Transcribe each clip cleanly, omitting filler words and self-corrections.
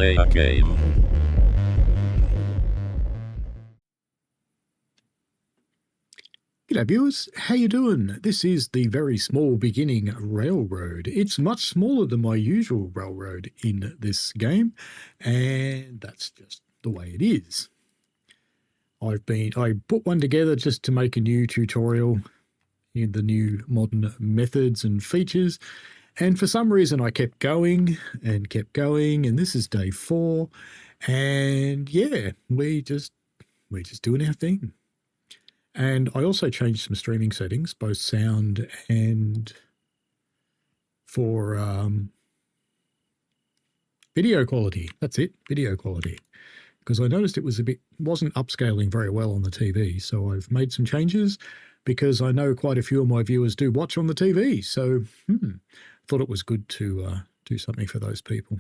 play a game. G'day viewers, how you doing? This is the very small beginning railroad. It's much smaller than my usual railroad in this game, and that's just the way it is. I put one together just to make a new tutorial in the new modern methods and features, and for some reason I kept going, and this is day 4, and yeah, we're just doing our thing. And I also changed some streaming settings, both sound and for video quality. That's it, video quality. Because I noticed it wasn't upscaling very well on the TV. So I've made some changes because I know quite a few of my viewers do watch on the TV. So thought it was good to do something for those people.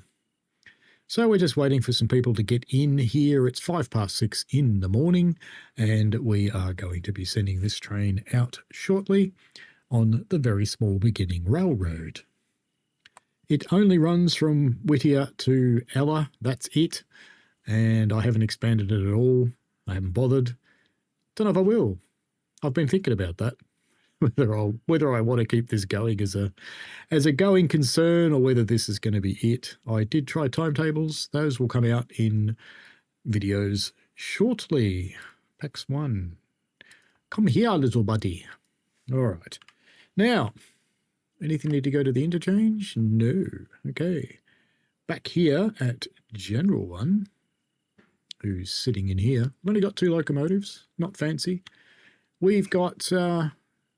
So we're just waiting for some people to get in here. It's 6:05 in the morning, and we are going to be sending this train out shortly on the very small beginning railroad. It only runs from Whittier to Ella. That's it. And I haven't expanded it at all. I haven't bothered. Don't know if I will. I've been thinking about that. Whether I want to keep this going as a going concern or whether this is going to be it. I did try timetables. Those will come out in videos shortly. Pax 1. Come here, little buddy. All right. Now, anything need to go to the interchange? No. Okay. Back here at General 1, who's sitting in here. I've only got 2 locomotives. Not fancy. We've got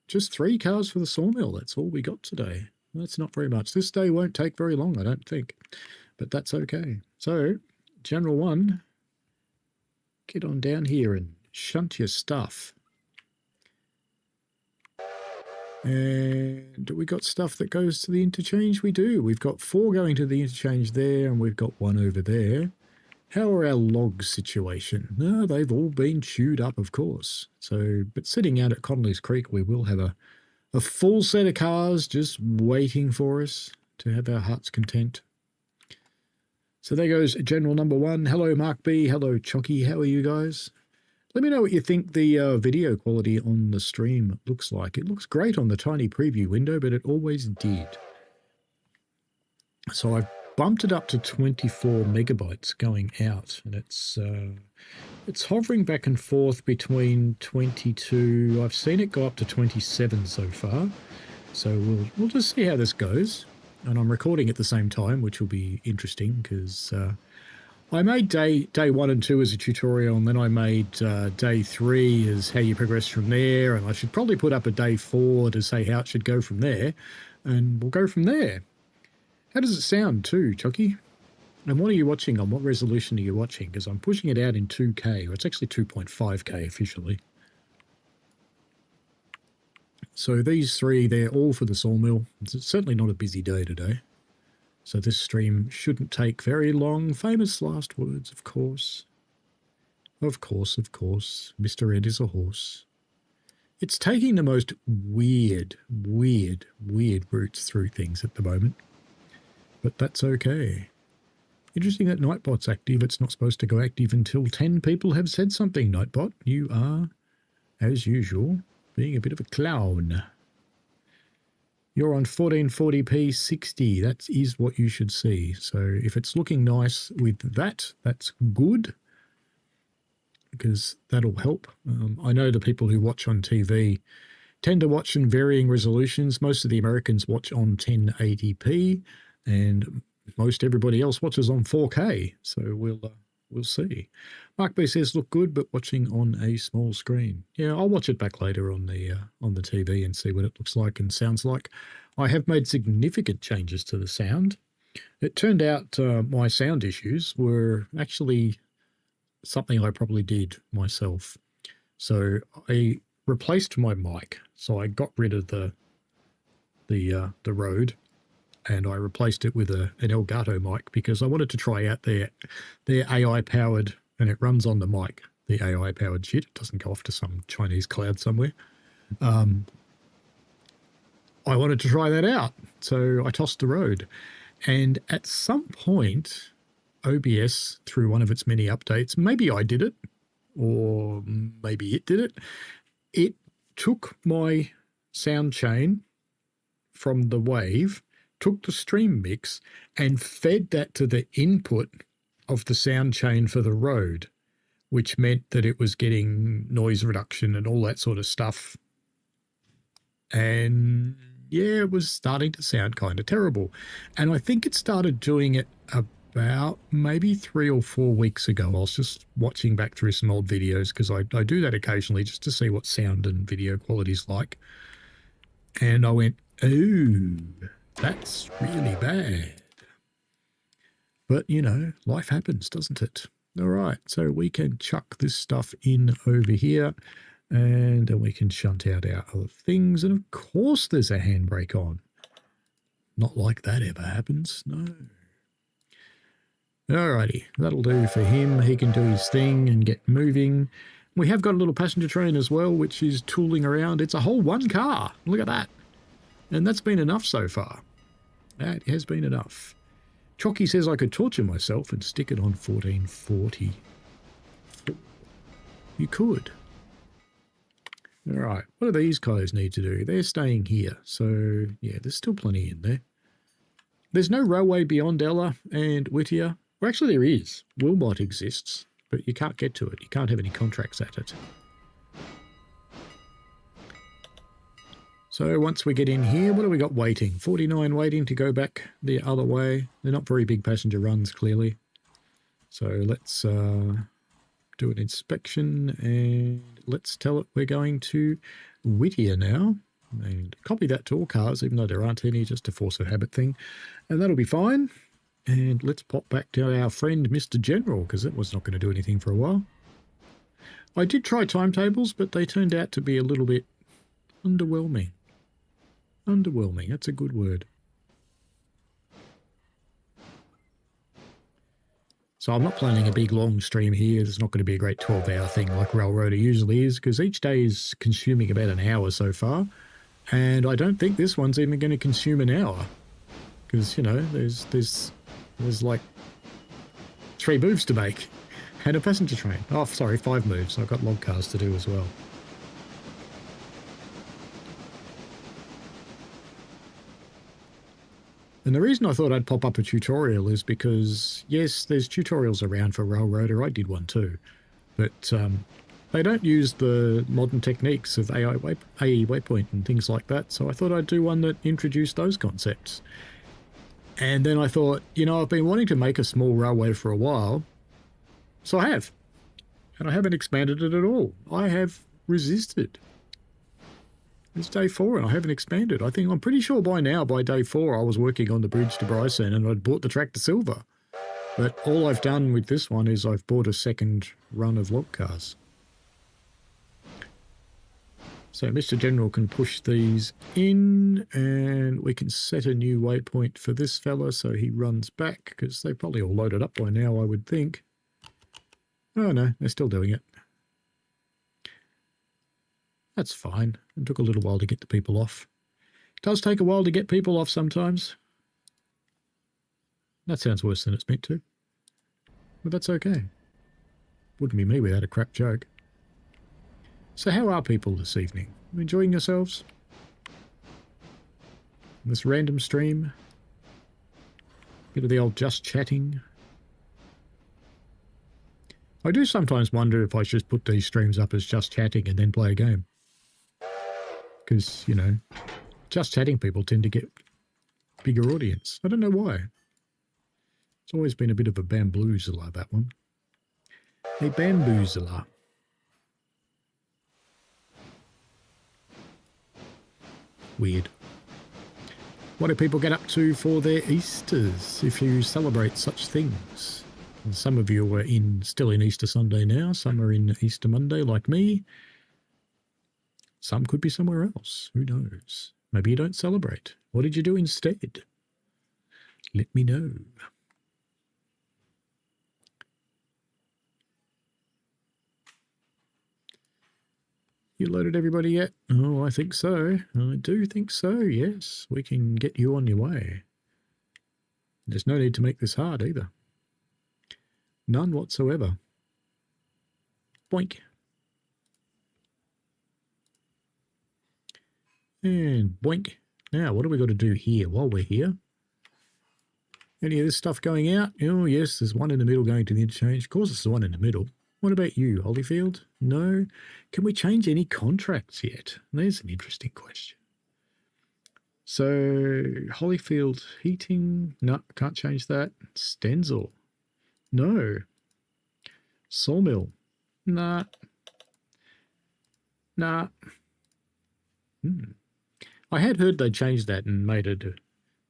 just 3 cars for the sawmill. That's all we got today. That's not very much. This day won't take very long, I don't think. But that's okay. So, General 1, get on down here and shunt your stuff. And we got stuff that goes to the interchange? We do. We've got 4 going to the interchange there, and we've got 1 over there. How are our logs situation? No, they've all been chewed up, of course. So, but sitting out at Connolly's Creek, we will have a full set of cars just waiting for us to have our heart's content. So there goes General number 1. Hello, Mark B. Hello, Chocky. How are you guys? Let me know what you think the video quality on the stream looks like. It looks great on the tiny preview window, but it always did. So I've bumped it up to 24 megabytes going out, and it's hovering back and forth between 22. I've seen it go up to 27 so far. So we'll just see how this goes. And I'm recording at the same time, which will be interesting because I made day 1 and 2 as a tutorial, and then I made day 3 as how you progress from there. And I should probably put up a day 4 to say how it should go from there, and we'll go from there. How does it sound too, Chucky? And what are you watching on? What resolution are you watching? Because I'm pushing it out in 2K, or it's actually 2.5K officially. So these 3, they're all for the sawmill. It's certainly not a busy day today. So this stream shouldn't take very long. Famous last words, of course. Of course, of course. Mr. Ed is a horse. It's taking the most weird routes through things at the moment. But that's okay. Interesting that Nightbot's active. It's not supposed to go active until 10 people have said something. Nightbot, you are, as usual, being a bit of a clown. You're on 1440p 60. That is what you should see. So if it's looking nice with that, that's good, because that'll help. I know the people who watch on TV tend to watch in varying resolutions. Most of the Americans watch on 1080p. And most everybody else watches on 4K, so we'll see. Mark B says, look good, but watching on a small screen. Yeah, I'll watch it back later on the TV and see what it looks like and sounds like. I have made significant changes to the sound. It turned out my sound issues were actually something I probably did myself. So I replaced my mic. So I got rid of the Rode, and I replaced it with an Elgato mic because I wanted to try out their AI-powered, and it runs on the mic, the AI-powered shit. It doesn't go off to some Chinese cloud somewhere. I wanted to try that out, so I tossed the Rode. And at some point, OBS through one of its many updates. Maybe I did it, or maybe it did it. It took my sound chain from the wave, took the stream mix, and fed that to the input of the sound chain for the Rode, which meant that it was getting noise reduction and all that sort of stuff. And yeah, it was starting to sound kind of terrible. And I think it started doing it about maybe 3 or 4 weeks ago. I was just watching back through some old videos because I do that occasionally just to see what sound and video quality's like. And I went, oh, that's really bad. But, you know, life happens, doesn't it? All right, so we can chuck this stuff in over here, and then we can shunt out our other things. And of course there's a handbrake on. Not like that ever happens, no. Alrighty, that'll do for him. He can do his thing and get moving. We have got a little passenger train as well, which is tooling around. It's a whole one car. Look at that. And that's been enough so far. That has been enough. Chalky says I could torture myself and stick it on 1440. You could. All right, what do these guys need to do? They're staying here. So, yeah, there's still plenty in there. There's no railway beyond Ella and Whittier. Well, actually there is. Wilmot exists, but you can't get to it. You can't have any contracts at it. So once we get in here, what do we got waiting? 49 waiting to go back the other way. They're not very big passenger runs, clearly. So let's do an inspection and let's tell it we're going to Whittier now. And copy that to all cars, even though there aren't any, just a force of habit thing. And that'll be fine. And let's pop back to our friend Mr. General, because that was not going to do anything for a while. I did try timetables, but they turned out to be a little bit underwhelming. Underwhelming, that's a good word. So I'm not planning a big long stream here. It's not going to be a great 12-hour thing like Railroader usually is, because each day is consuming about an hour so far. And I don't think this one's even going to consume an hour. Because, you know, there's like 3 moves to make. And a passenger train. Oh, sorry, 5 moves. I've got log cars to do as well. And the reason I thought I'd pop up a tutorial is because, yes, there's tutorials around for Railroader. I did one too. But they don't use the modern techniques of AE Waypoint and things like that. So I thought I'd do one that introduced those concepts. And then I thought, you know, I've been wanting to make a small railway for a while. So I have. And I haven't expanded it at all. I have resisted. It's day 4 and I haven't expanded. I'm pretty sure by now, by day 4, I was working on the bridge to Bryson and I'd bought the track to Silver. But all I've done with this one is I've bought a second run of log cars. So Mr. General can push these in and we can set a new waypoint for this fella so he runs back, because they're probably all loaded up by now, I would think. Oh no, they're still doing it. That's fine. It took a little while to get the people off. It does take a while to get people off sometimes. That sounds worse than it's meant to. But that's okay. Wouldn't be me without a crap joke. So how are people this evening? Enjoying yourselves? This random stream? Bit of the old just chatting? I do sometimes wonder if I should put these streams up as just chatting and then play a game. Because, you know, just chatting people tend to get bigger audience. I don't know why. It's always been a bit of a bamboozler, that one. A bamboozler. Weird. What do people get up to for their Easters, if you celebrate such things? And some of you are still in Easter Sunday now. Some are in Easter Monday, like me. Some could be somewhere else. Who knows? Maybe you don't celebrate. What did you do instead? Let me know. You loaded everybody yet? Oh, I think so. I do think so, yes. We can get you on your way. There's no need to make this hard either. None whatsoever. Boink. And boink. Now, what do we got to do here while we're here? Any of this stuff going out? Oh, yes, there's one in the middle going to the interchange. Of course, it's the one in the middle. What about you, Holyfield? No. Can we change any contracts yet? There's an interesting question. So, Holyfield heating. No, can't change that. Stenzel. No. Sawmill. Nah. Nah. I had heard they changed that and made it,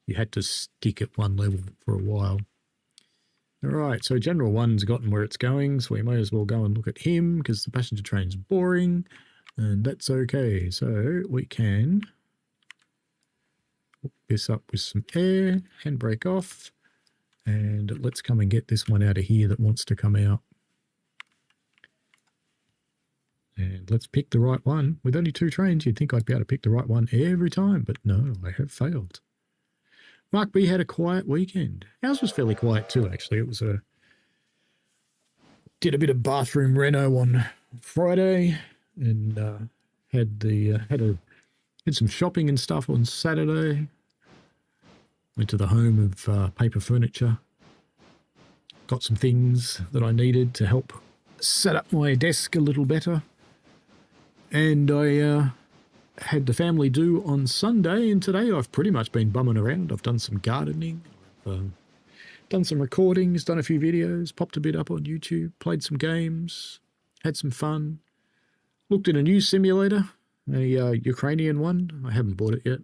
you had to stick at one level for a while. All right, so General 1's gotten where it's going, so we may as well go and look at him because the passenger train's boring, and that's okay. So we can hook this up with some air, handbrake off, and let's come and get this one out of here that wants to come out. And let's pick the right one. With only 2 trains, you'd think I'd be able to pick the right one every time, but no, I have failed. Mark B had a quiet weekend. Ours was fairly quiet too, actually. It was did a bit of bathroom reno on Friday, and had some shopping and stuff on Saturday. Went to the home of Paper Furniture. Got some things that I needed to help set up my desk a little better. And I had the family do on Sunday, and today I've pretty much been bumming around. I've done some gardening, done some recordings, done a few videos, popped a bit up on YouTube, played some games, had some fun, looked at a new simulator, a Ukrainian one. I haven't bought it yet.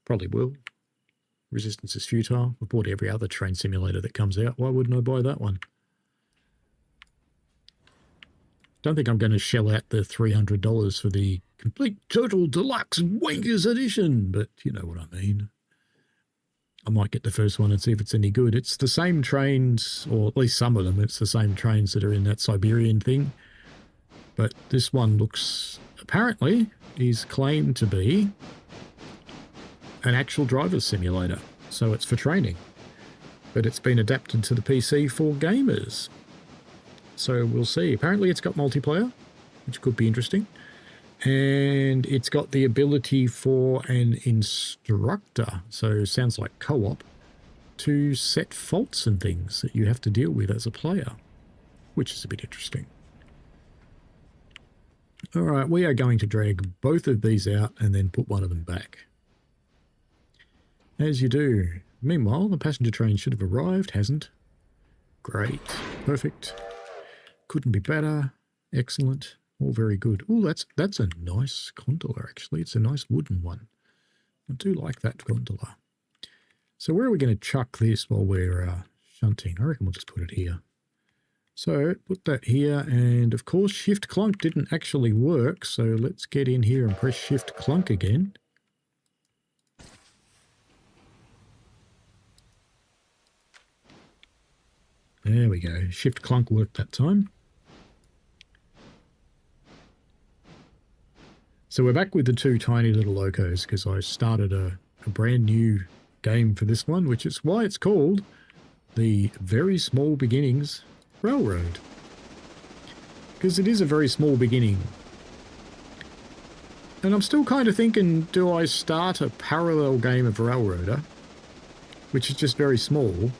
Probably will. Resistance is Futile. I've bought every other train simulator that comes out. Why wouldn't I buy that one? Don't think I'm going to shell out the $300 for the complete total deluxe wankers edition, but you know what I mean. I might get the first one and see if it's any good. It's the same trains, or at least some of them, it's the same trains that are in that Siberian thing. But this one looks, apparently, is claimed to be an actual driver's simulator. So it's for training. But it's been adapted to the PC for gamers. So we'll see. Apparently it's got multiplayer, which could be interesting. And it's got the ability for an instructor, so sounds like co-op, to set faults and things that you have to deal with as a player, which is a bit interesting. All right, we are going to drag both of these out and then put one of them back. As you do. Meanwhile, the passenger train should have arrived, hasn't. Great. Perfect. Couldn't be better. Excellent. All very good. Oh, that's a nice gondola, actually. It's a nice wooden one. I do like that gondola. So where are we going to chuck this while we're shunting? I reckon we'll just put it here. So put that here, and of course Shift Clunk didn't actually work, so let's get in here and press Shift Clunk again. There we go. Shift Clunk worked that time. So we're back with the 2 tiny little locos because I started a brand new game for this one, which is why it's called the Very Small Beginnings Railroad. Because it is a very small beginning. And I'm still kind of thinking, do I start a parallel game of Railroader, which is just very small,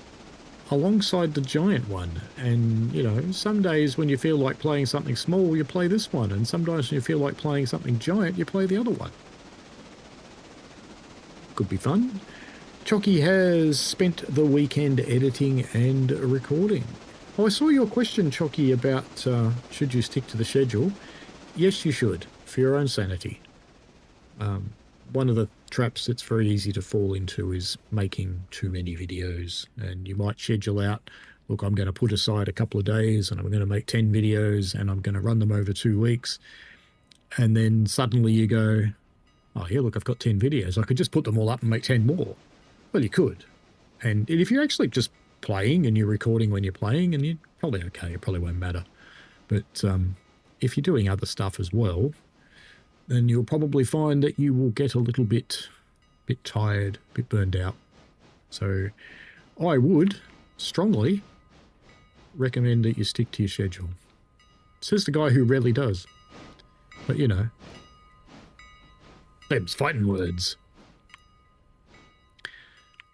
alongside the giant one? And, you know, some days when you feel like playing something small, you play this one, and sometimes when you feel like playing something giant, you play the other one. Could be fun. Chocky has spent the weekend editing and recording. Oh, I saw your question, Chocky, about should you stick to the schedule. Yes, you should, for your own sanity. One of the traps that's very easy to fall into is making too many videos, and you might schedule out, look, I'm going to put aside a couple of days and I'm going to make 10 videos and I'm going to run them over 2 weeks, and then suddenly you go, oh yeah, look, I've got 10 videos, I could just put them all up and make 10 more. Well, you could, and if you're actually just playing and you're recording when you're playing, and you're probably okay, it probably won't matter. But if you're doing other stuff as well, then you'll probably find that you will get a little bit tired, a bit burned out. So I would strongly recommend that you stick to your schedule. Says the guy who rarely does. But, you know. Them's fighting words.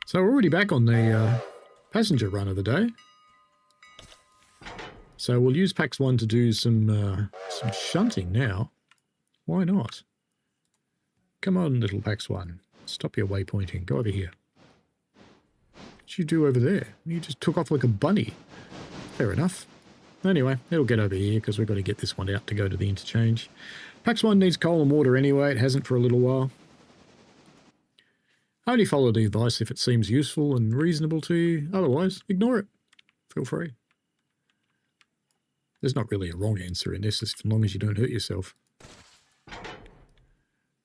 So we're already back on the passenger run of the day. So we'll use PAX 1 to do some shunting now. Why not? Come on, little PAX 1. Stop your waypointing. Go over here. What'd you do over there? You just took off like a bunny. Fair enough. Anyway, it'll get over here because we've got to get this one out to go to the interchange. PAX 1 needs coal and water anyway. It hasn't for a little while. Only follow the advice if it seems useful and reasonable to you. Otherwise, ignore it. Feel free. There's not really a wrong answer in this as long as you don't hurt yourself.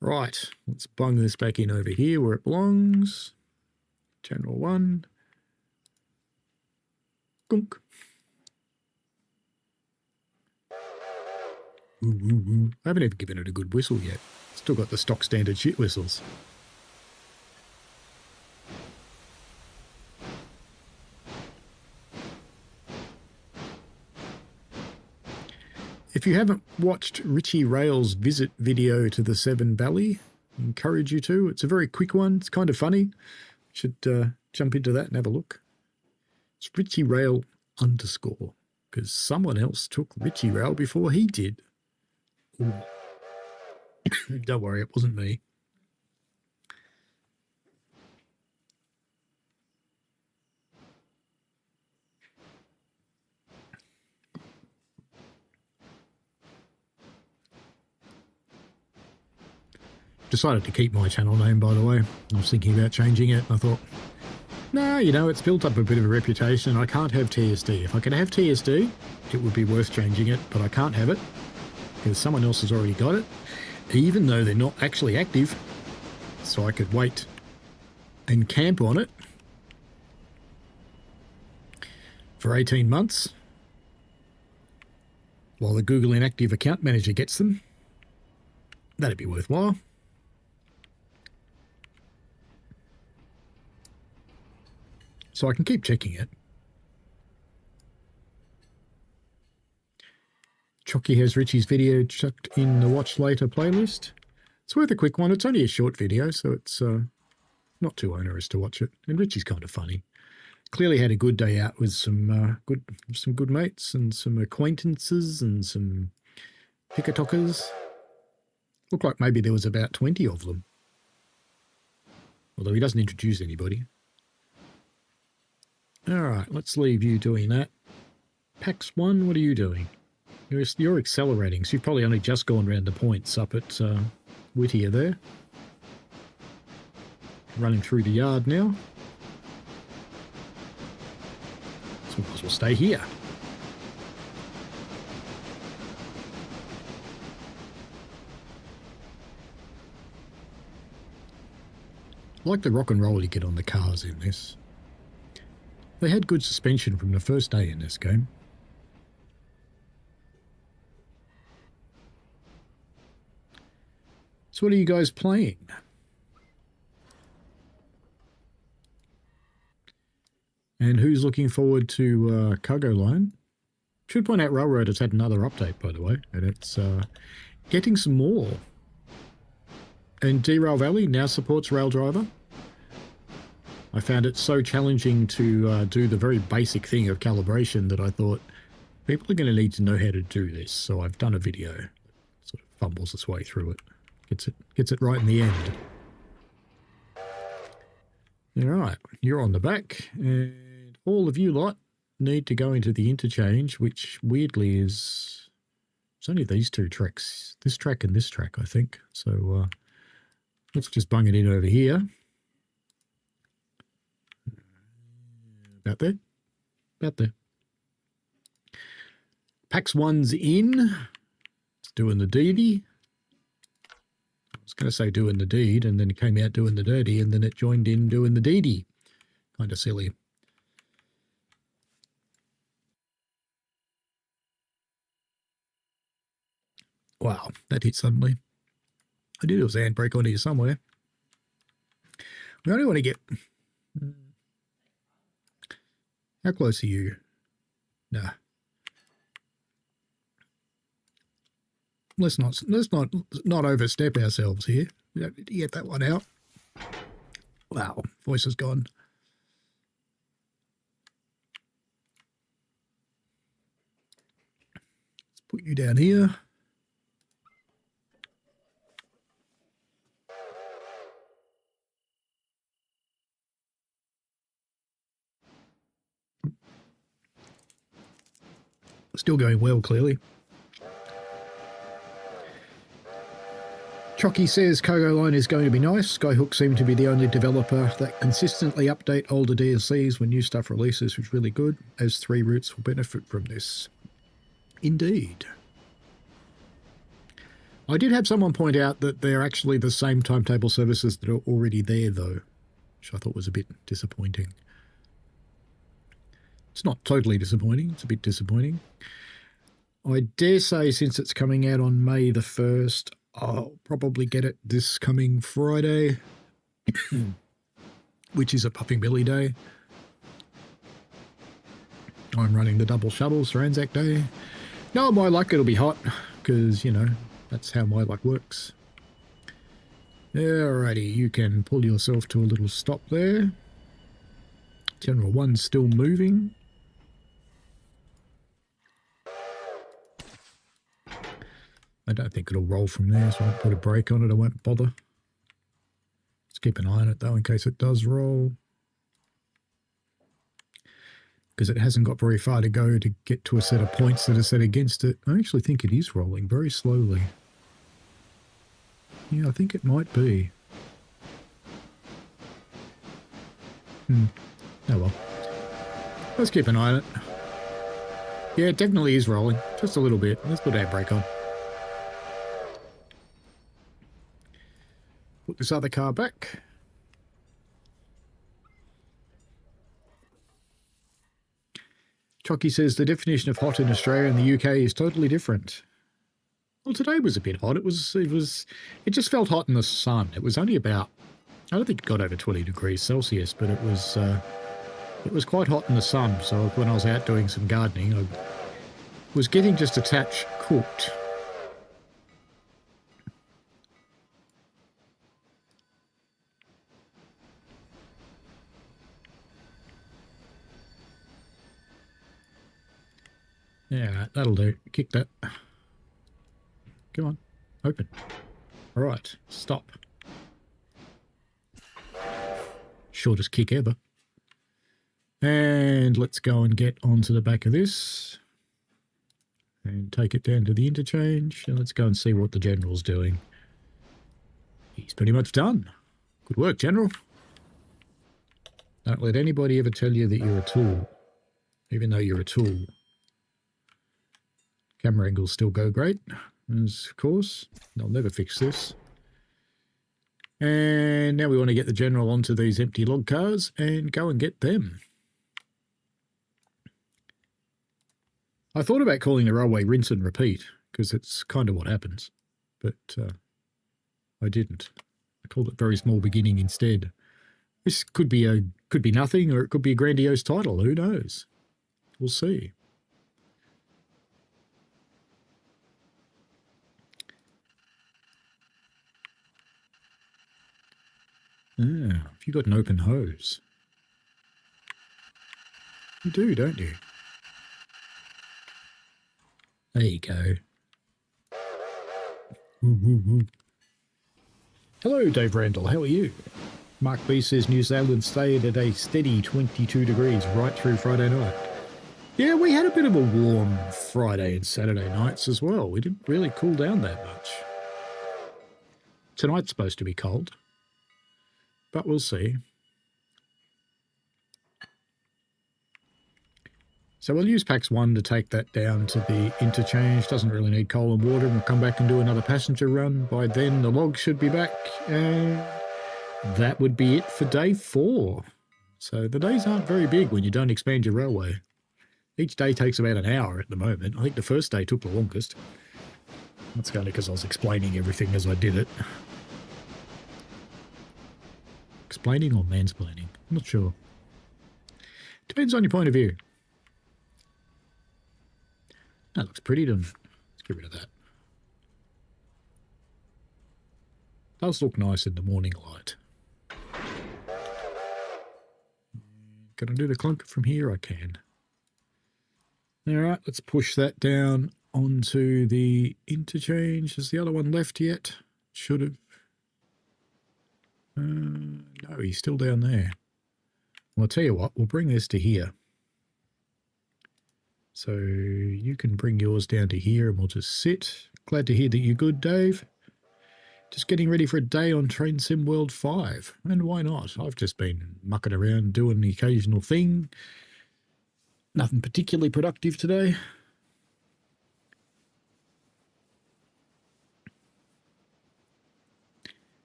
Right, let's bung this back in over here where it belongs. Channel 1. Gunk. Ooh, ooh, ooh. I haven't even given it a good whistle yet. Still got the stock standard shit whistles. If you haven't watched Richie Rail's visit video to the Seven Valley, I encourage you to. It's a very quick one. It's kind of funny. You should jump into that and have a look. It's Richie Rail _ because someone else took Richie Rail before he did. Ooh. Don't worry, it wasn't me. Decided to keep my channel name, by the way. I was thinking about changing it. I thought, no, you know, it's built up a bit of a reputation. I can't have TSD. If I could have TSD, it would be worth changing it, but I can't have it because someone else has already got it, even though they're not actually active. So I could wait and camp on it for 18 months while the Google Inactive account manager gets them. That'd be worthwhile. So I can keep checking it. Chocky has Richie's video chucked in the watch later playlist. It's worth a quick one. It's only a short video, so it's not too onerous to watch it. And Richie's kind of funny. Clearly had a good day out with some good mates and some acquaintances and some pickatockers. Looked like maybe there was about 20 of them. Although he doesn't introduce anybody. All right, let's leave you doing that. PAX 1, what are you doing? You're accelerating, so you've probably only just gone round the points up at Whittier there. Running through the yard now. So we might as well stay here. I like the rock and roll you get on the cars in this. They had good suspension from the first day in this game. So what are you guys playing? And who's looking forward to Cargo Line? Should point out Railroad has had another update, by the way, and it's getting some more. And Derail Valley now supports Rail Driver. I found it so challenging to do the very basic thing of calibration that I thought people are going to need to know how to do this. So I've done a video that sort of fumbles its way through it. Gets it right in the end. All right, you're on the back, and all of you lot need to go into the interchange, which weirdly is... It's only these two tracks. This track and this track, I think. So let's just bung it in over here. About there. About there. PAX 1's in. It's doing the deedy. I was going to say doing the deed, and then it came out doing the dirty, and then it joined in doing the deedy. Kind of silly. Wow, that hit suddenly. I knew there was a handbrake on here somewhere. We only want to get... How close are you? Nah. Let's not overstep ourselves here. We don't need to get that one out. Wow, voice is gone. Let's put you down here. Still going well, clearly. Chocky says Kogo Line is going to be nice. Skyhook seem to be the only developer that consistently update older DLCs when new stuff releases, which is really good, as 3 routes will benefit from this. Indeed. I did have someone point out that they're actually the same timetable services that are already there, though, which I thought was a bit disappointing. It's not totally disappointing. It's a bit disappointing. I dare say since it's coming out on May the 1st, I'll probably get it this coming Friday, which is a Puffing Billy Day. I'm running the double shuttles for Anzac Day. No, my luck, it'll be hot, because, you know, that's how my luck works. Alrighty, you can pull yourself to a little stop there. General 1's still moving. I don't think it'll roll from there, so I won't put a brake on it. I won't bother. Let's keep an eye on it, though, in case it does roll. Because it hasn't got very far to go to get to a set of points that are set against it. I actually think it is rolling very slowly. Yeah, I think it might be. Oh well. Let's keep an eye on it. Yeah, it definitely is rolling. Just a little bit. Let's put our brake on. Put this other car back. Chocky says the definition of hot in Australia and the UK is totally different. Well, today was a bit hot. It just felt hot in the sun. It was only about, I don't think it got over 20 degrees Celsius, but it was quite hot in the sun. So when I was out doing some gardening, I was getting just a touch cooked. Yeah, that'll do. Kick that. Come on. Open. All right. Stop. Shortest kick ever. And let's go and get onto the back of this. And take it down to the interchange. And let's go and see what the General's doing. He's pretty much done. Good work, General. Don't let anybody ever tell you that you're a tool. Even though you're a tool. Camera angles still go great, as of course. They'll never fix this. And now we want to get the General onto these empty log cars and go and get them. I thought about calling the railway rinse and repeat, because it's kind of what happens. But I didn't. I called it Very Small Beginning instead. This could be nothing, or it could be a grandiose title. Who knows? We'll see. Ah, have you got an open hose? You do, don't you? There you go. Woo, woo, woo. Hello, Dave Randall. How are you? Mark B says New Zealand stayed at a steady 22 degrees right through Friday night. Yeah, we had a bit of a warm Friday and Saturday nights as well. We didn't really cool down that much. Tonight's supposed to be cold. But we'll see. So we'll use PAX 1 to take that down to the interchange. Doesn't really need coal and water. We'll come back and do another passenger run. By then the logs should be back. And that would be it for day 4. So the days aren't very big when you don't expand your railway. Each day takes about an hour at the moment. I think the first day took the longest. That's only because I was explaining everything as I did it. Explaining or mansplaining? I'm not sure. Depends on your point of view. That looks pretty, doesn't it? Let's get rid of that. Does look nice in the morning light. Can I do the clunker from here? I can. All right, let's push that down onto the interchange. Has the other one left yet? Should have. No, he's still down there. Well, I'll tell you what, we'll bring this to here. So you can bring yours down to here and we'll just sit. Glad to hear that you're good, Dave. Just getting ready for a day on Train Sim World 5. And why not? I've just been mucking around doing the occasional thing. Nothing particularly productive today.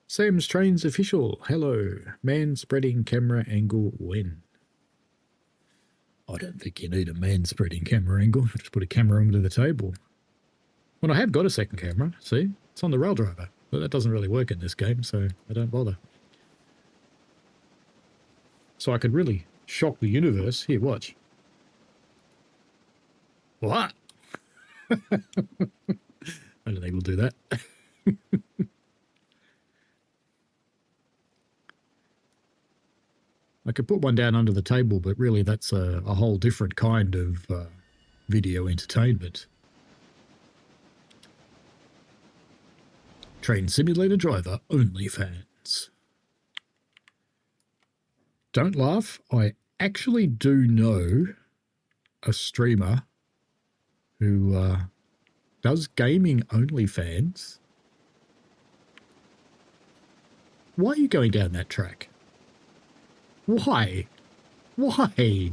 Sam's Trains official. Hello. Man spreading camera angle when? I don't think you need a man spreading camera angle. Just put a camera onto the table. Well, I have got a second camera. See? It's on the rail driver. But that doesn't really work in this game, so I don't bother. So I could really shock the universe. Here, watch. What? I don't think we'll do that. I could put one down under the table, but really that's a whole different kind of video entertainment. Train Simulator Driver OnlyFans. Don't laugh. I actually do know a streamer who does gaming OnlyFans. Why are you going down that track? Why? Why?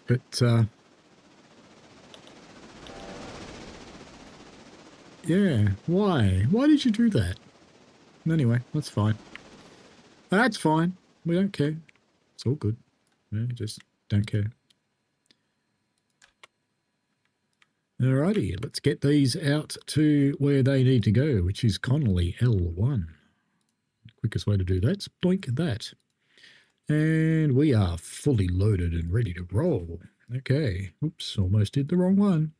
But, yeah, why? Why did you do that? Anyway, that's fine. That's fine. We don't care. It's all good. Yeah, just don't care. Alrighty, let's get these out to where they need to go, which is Connolly L1. The quickest way to do that's blink that. And we are fully loaded and ready to roll. Okay. Oops, almost did the wrong one.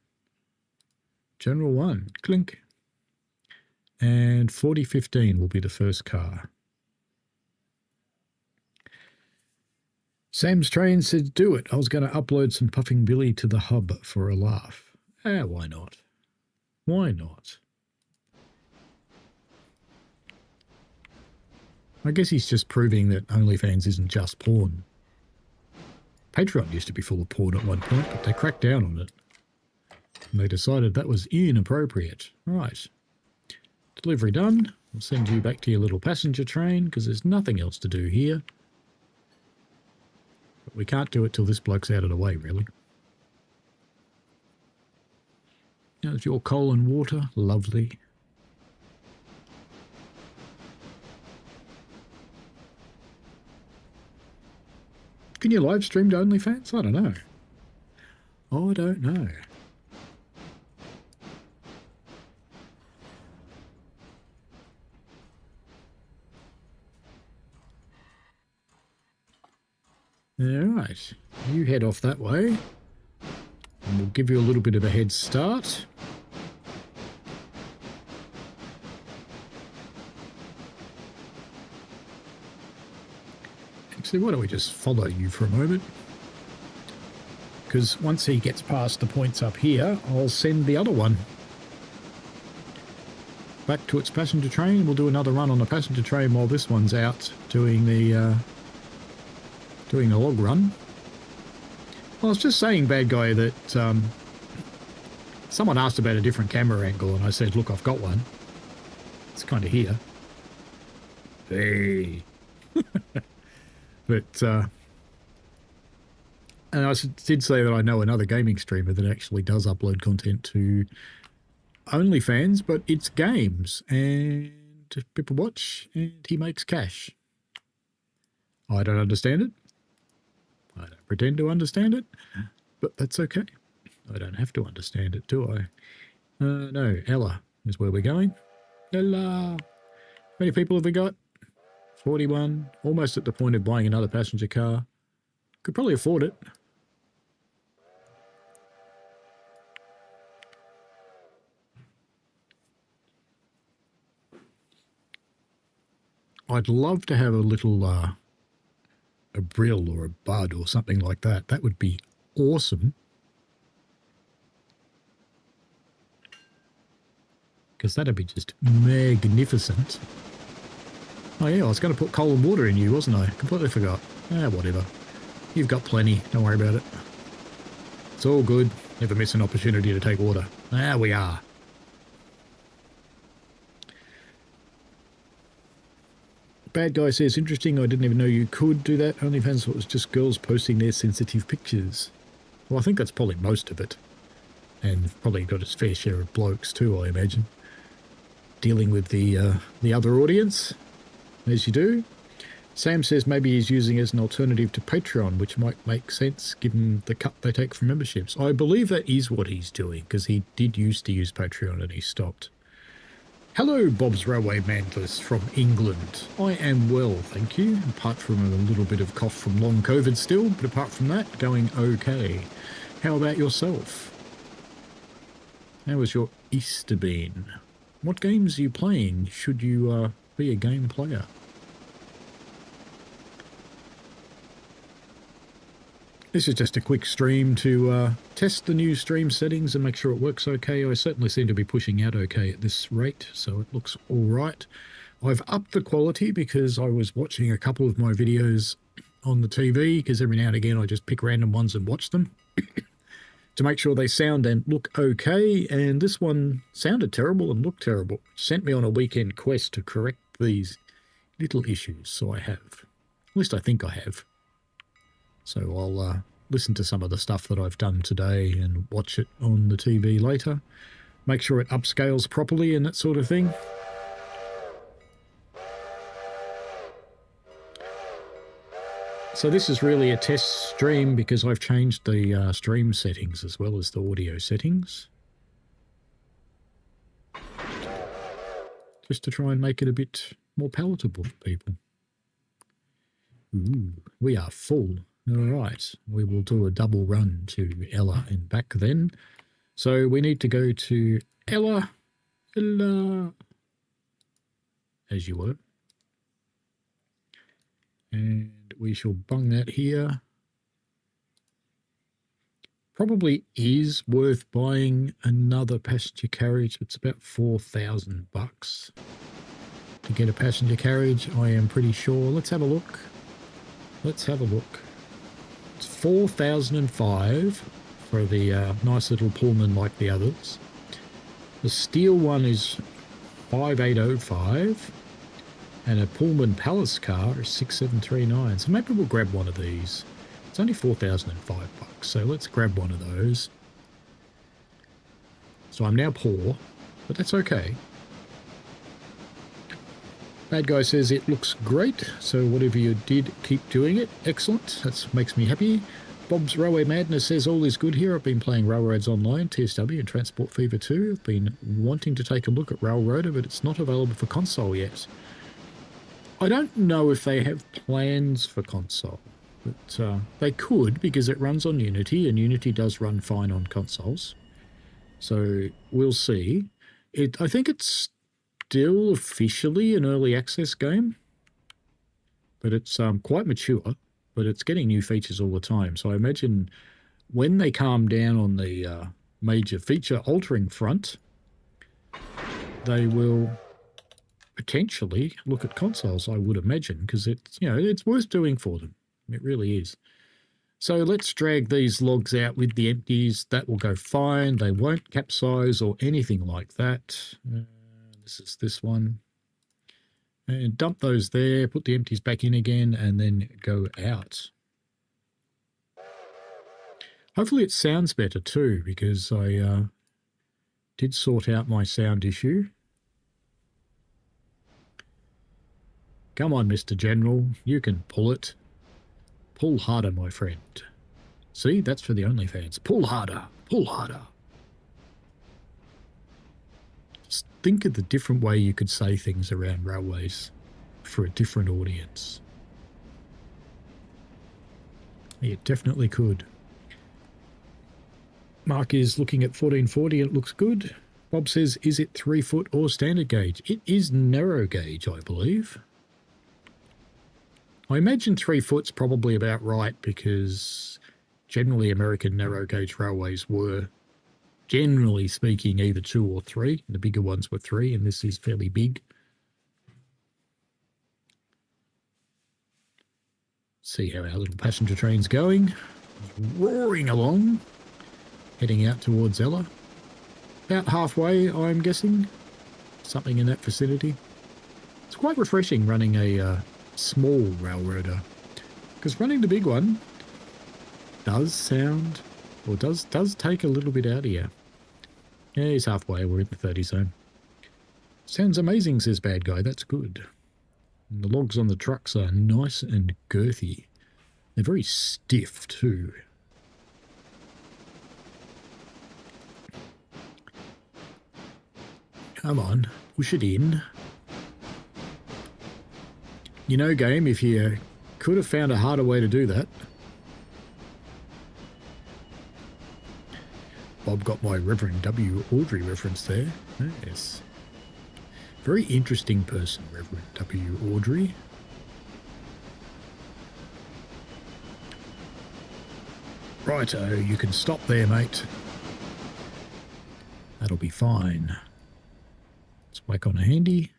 General 1, clink. And 4015 will be the first car. Sam's Train said, do it. I was going to upload some Puffing Billy to the hub for a laugh. Why not? Why not? I guess he's just proving that OnlyFans isn't just porn. Patreon used to be full of porn at one point, but they cracked down on it. And they decided that was inappropriate. Right. Delivery done. We'll send you back to your little passenger train because there's nothing else to do here. But we can't do it till this bloke's out of the way, really. There's your coal and water. Lovely. Can you live stream to OnlyFans? I don't know. I don't know. Alright, you head off that way. And we'll give you a little bit of a head start. Actually, why don't we just follow you for a moment? Because once he gets past the points up here, I'll send the other one back to its passenger train. We'll do another run on the passenger train while this one's out doing the log run. I was just saying, bad guy, that someone asked about a different camera angle, and I said, look, I've got one. It's kind of here. Hey. But, and I did say that I know another gaming streamer that actually does upload content to OnlyFans, but it's games, and people watch, and he makes cash. I don't understand it. I don't pretend to understand it, but that's okay. I don't have to understand it, do I? No, Ella is where we're going. Ella! How many people have we got? 41. Almost at the point of buying another passenger car. Could probably afford it. I'd love to have a little a brill or a bud or something like that. That would be awesome. Because that'd be just magnificent. Oh yeah, I was going to put coal and water in you, wasn't I? Completely forgot. Whatever. You've got plenty. Don't worry about it. It's all good. Never miss an opportunity to take water. There we are. Bad guy says, interesting, I didn't even know you could do that. OnlyFans thought it was just girls posting their sensitive pictures. Well, I think that's probably most of it. And probably got its fair share of blokes too, I imagine. Dealing with the other audience, as you do. Sam says maybe he's using it as an alternative to Patreon, which might make sense given the cut they take from memberships. I believe that is what he's doing, because he did used to use Patreon and he stopped. Hello, Bob's Railway Mandless from England. I am well, thank you, apart from a little bit of cough from long COVID still, but apart from that, going okay. How about yourself? How was your Easter been? What games are you playing? Should you be a game player? This is just a quick stream to test the new stream settings and make sure it works okay. I certainly seem to be pushing out okay at this rate, so it looks all right. I've upped the quality because I was watching a couple of my videos on the TV, because every now and again I just pick random ones and watch them to make sure they sound and look okay, and this one sounded terrible and looked terrible. Sent me on a weekend quest to correct these little issues, so I have. At least I think I have. So I'll listen to some of the stuff that I've done today and watch it on the TV later. Make sure it upscales properly and that sort of thing. So this is really a test stream because I've changed the stream settings as well as the audio settings. Just to try and make it a bit more palatable for people. Ooh, we are full. All right, we will do a double run to Ella and back then. So we need to go to Ella, as you were. And we shall bung that here. Probably is worth buying another passenger carriage. It's about $4,000 to get a passenger carriage, I am pretty sure. Let's have a look. Let's have a look. It's $4,005 for the nice little Pullman like the others. The steel one is $5,805, and a Pullman Palace car is $6,739. So maybe we'll grab one of these. It's only $4,005, so let's grab one of those. So I'm now poor, but that's okay. Bad guy says it looks great, so whatever you did, keep doing it. Excellent, that makes me happy. Bob's Railway Madness says all is good here. I've been playing Railroads Online, TSW and Transport Fever 2. I've been wanting to take a look at Railroader, but it's not available for console yet. I don't know if they have plans for console, but they could, because it runs on Unity, and Unity does run fine on consoles. So we'll see. I think it's still officially an early access game, but it's quite mature, but it's getting new features all the time. So I imagine when they calm down on the major feature altering front, they will potentially look at consoles, I would imagine, because it's, you know, it's worth doing for them. It really is. So let's drag these logs out with the empties. That will go fine. They won't capsize or anything like that. This is this one. And dump those there, put the empties back in again, and then go out. Hopefully it sounds better too, because I did sort out my sound issue. Come on, Mr. General, you can pull it. Pull harder, my friend. See, that's for the OnlyFans. Pull harder, pull harder. Just think of the different way you could say things around railways for a different audience. It definitely could. Mark is looking at 1440 and it looks good. Bob says, is it 3 foot or standard gauge? It is narrow gauge, I believe. I imagine 3 foot's probably about right because generally American narrow gauge railways were, generally speaking, either 2 or 3. The bigger ones were 3, and this is fairly big. See how our little passenger train's going. Roaring along, heading out towards Ella. About halfway, I'm guessing. Something in that vicinity. It's quite refreshing running a small railroader, because running the big one does sound, or does take a little bit out of you. Yeah, he's halfway. We're in the 30 zone. Sounds amazing, says Bad Guy. That's good. And the logs on the trucks are nice and girthy. They're very stiff too. Come on, push it in. You know, game, if you could have found a harder way to do that. Bob got my Reverend W. Audrey reference there. Yes. Very interesting person, Reverend W. Audrey. Righto, you can stop there, mate. That'll be fine. Let's whack on a handy.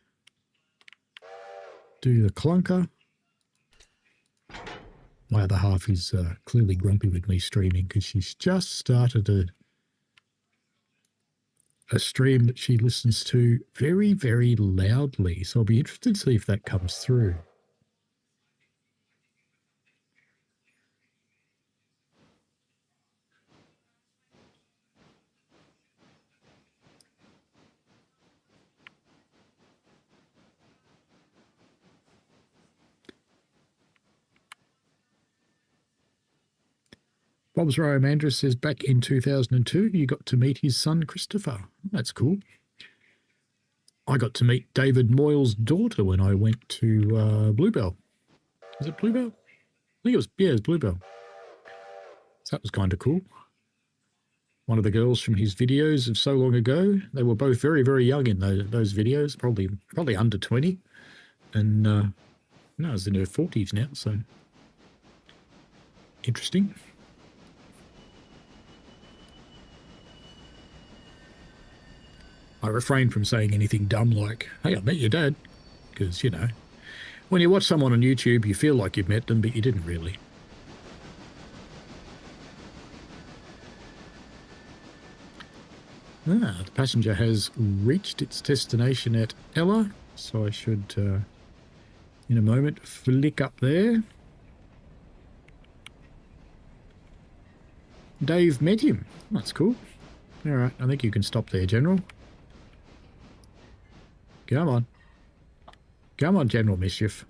Do the clunker. My other half is clearly grumpy with me streaming because she's just started a stream that she listens to very, very loudly. So I'll be interested to see if that comes through. Bob's Rome Andrews says back in 2002, you got to meet his son, Christopher. That's cool. I got to meet David Moyle's daughter when I went to Bluebell. Was it Bluebell? I think it was, yeah, it was Bluebell. So that was kind of cool. One of the girls from his videos of so long ago, they were both very, very young in those videos, probably under 20. And no, I was in her 40s now, so interesting. I refrain from saying anything dumb like, hey, I met your dad, because, you know, when you watch someone on YouTube, you feel like you've met them, but you didn't really. Ah, the passenger has reached its destination at Ella, so I should, in a moment, flick up there. Dave met him. That's cool. All right, I think you can stop there, General. Come on. Come on, General Mischief.